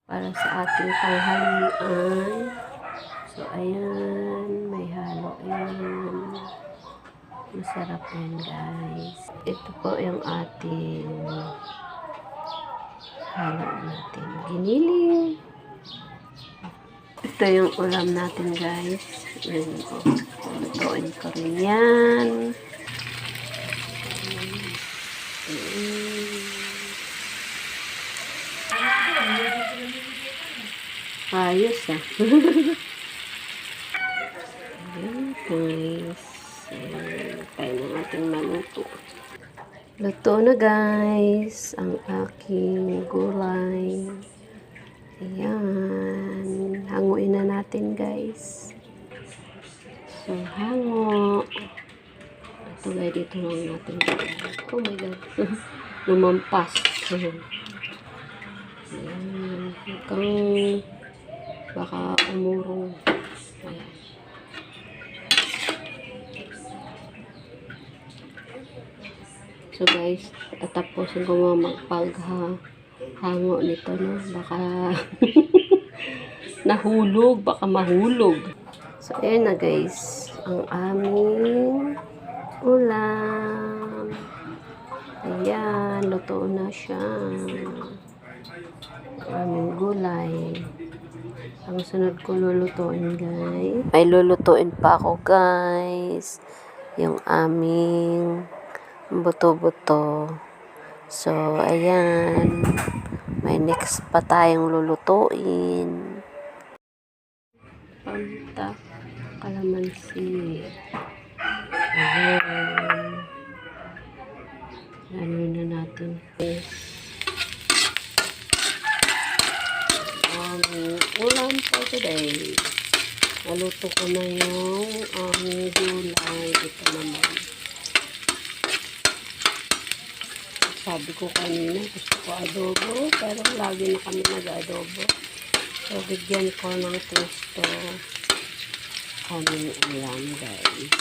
para sa ating tanghalian. So, ayan, may halo yan. Masarap yan, guys. Ito po yung ating halo natin. Giniling. Ito yung ulam natin, guys. Ayan po. Lutuin ko rin yan. Ayos ah. Ayan, guys. Ayan, tayo ng ating maluto. Luto na, guys, ang aking gulay. Ayan. Hanguin na natin, guys. So, hango. Ito, guys, dito lang natin. Oh my God. Lumampas. Ayan. Hanggang baka umurong. Ayan. So guys, tapusin ko mga magpaghango nito, no? Baka nahulog, baka mahulog. So ayan na, guys, ang aming ulam. Ayan, luto na siya. Aming gulay. Ang sunod ko lulutuin, guys. May lulutuin pa ako, guys. Yung aming buto-buto. So, ayan. May next pa tayong lulutuin. Panta, kalamansi. Ayan. Ano na natin. Ulam for today. Naluto ko na yung gulay. Ito naman. Sabi ko kanina, gusto ko adobo, pero lagi na kami nag-adobo. So, bigyan ko ng twist kaming ulam, guys.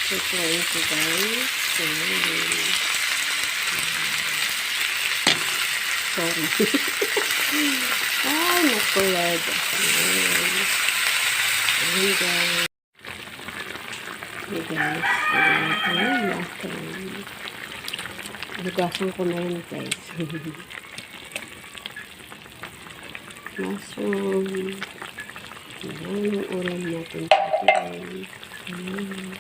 Tutuin ko, guys. Sorry. Ay, nakulad. Ayan, guys. Hey, guys. Ayan, last one. Lugasan ko na yun, guys. Mushroom. Ayan yung ulam natin today. Ayan.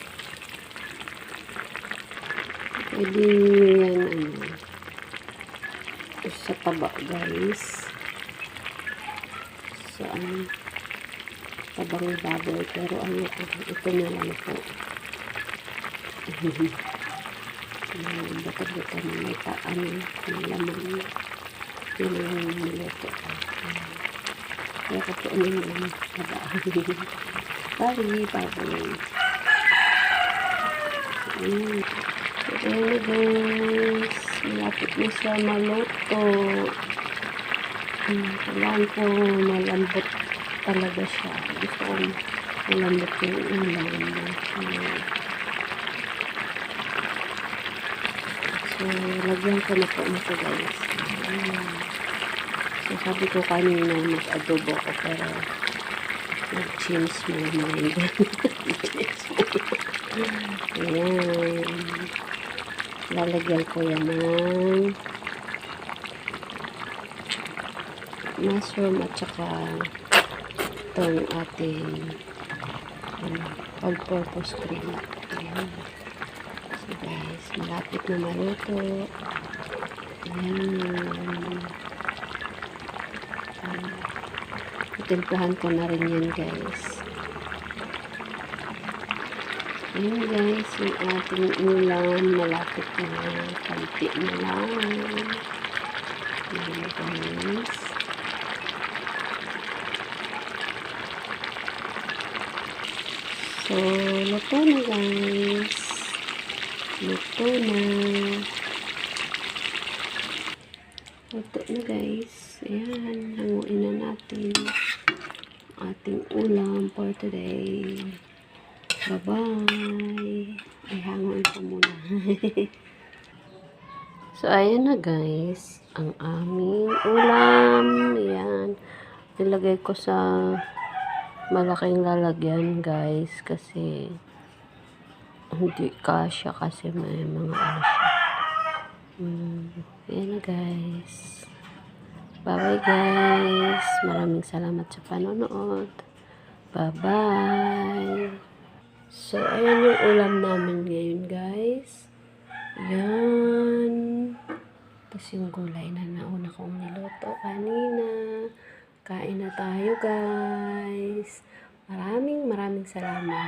Pwede yan, sa taba, guys. Sa tabang baboy. Pero ito na lang po. Bata-bata na may may laman. Yun ang niluto. Kaya ko po yung tabaan. Bali, baboy. Ayan na, guys. Malapit na siya maluto. Kailangan ko malambot talaga siya. Gusto ko malambot yung ulam. So, lagyan ko na po nito, guys. So, sabi ko kanina mag-adobo ko, pero nag-change my mind. Ayan. Lalagyan ko yan ng mushroom at saka itong ating all-purpose cream. Ayan. So guys, malapit na maluto. Ayan. Timplahan ko na rin yan, guys. Ayan, guys, yung ating ulam malapit na, kalpi na lang. Ayan, guys. So, luto na, guys. Luto na. Ito na guys. Ayan. Hanguin na natin ating ulam for today. Bye-bye. Ay, hanguin ko muna. So, ayan na guys. Ang aming ulam. Ayan. Nilagay ko sa malaking lalagyan guys. Kasi hindi kasya kasi may mga ano siya. Ayan na guys. Bye-bye guys. Maraming salamat sa panonood. Bye-bye. So, ayan yung ulam namin ngayon guys. Ayan. Tapos yung gulay na nauna kong niluto kanina. Kain na tayo guys. Maraming salamat.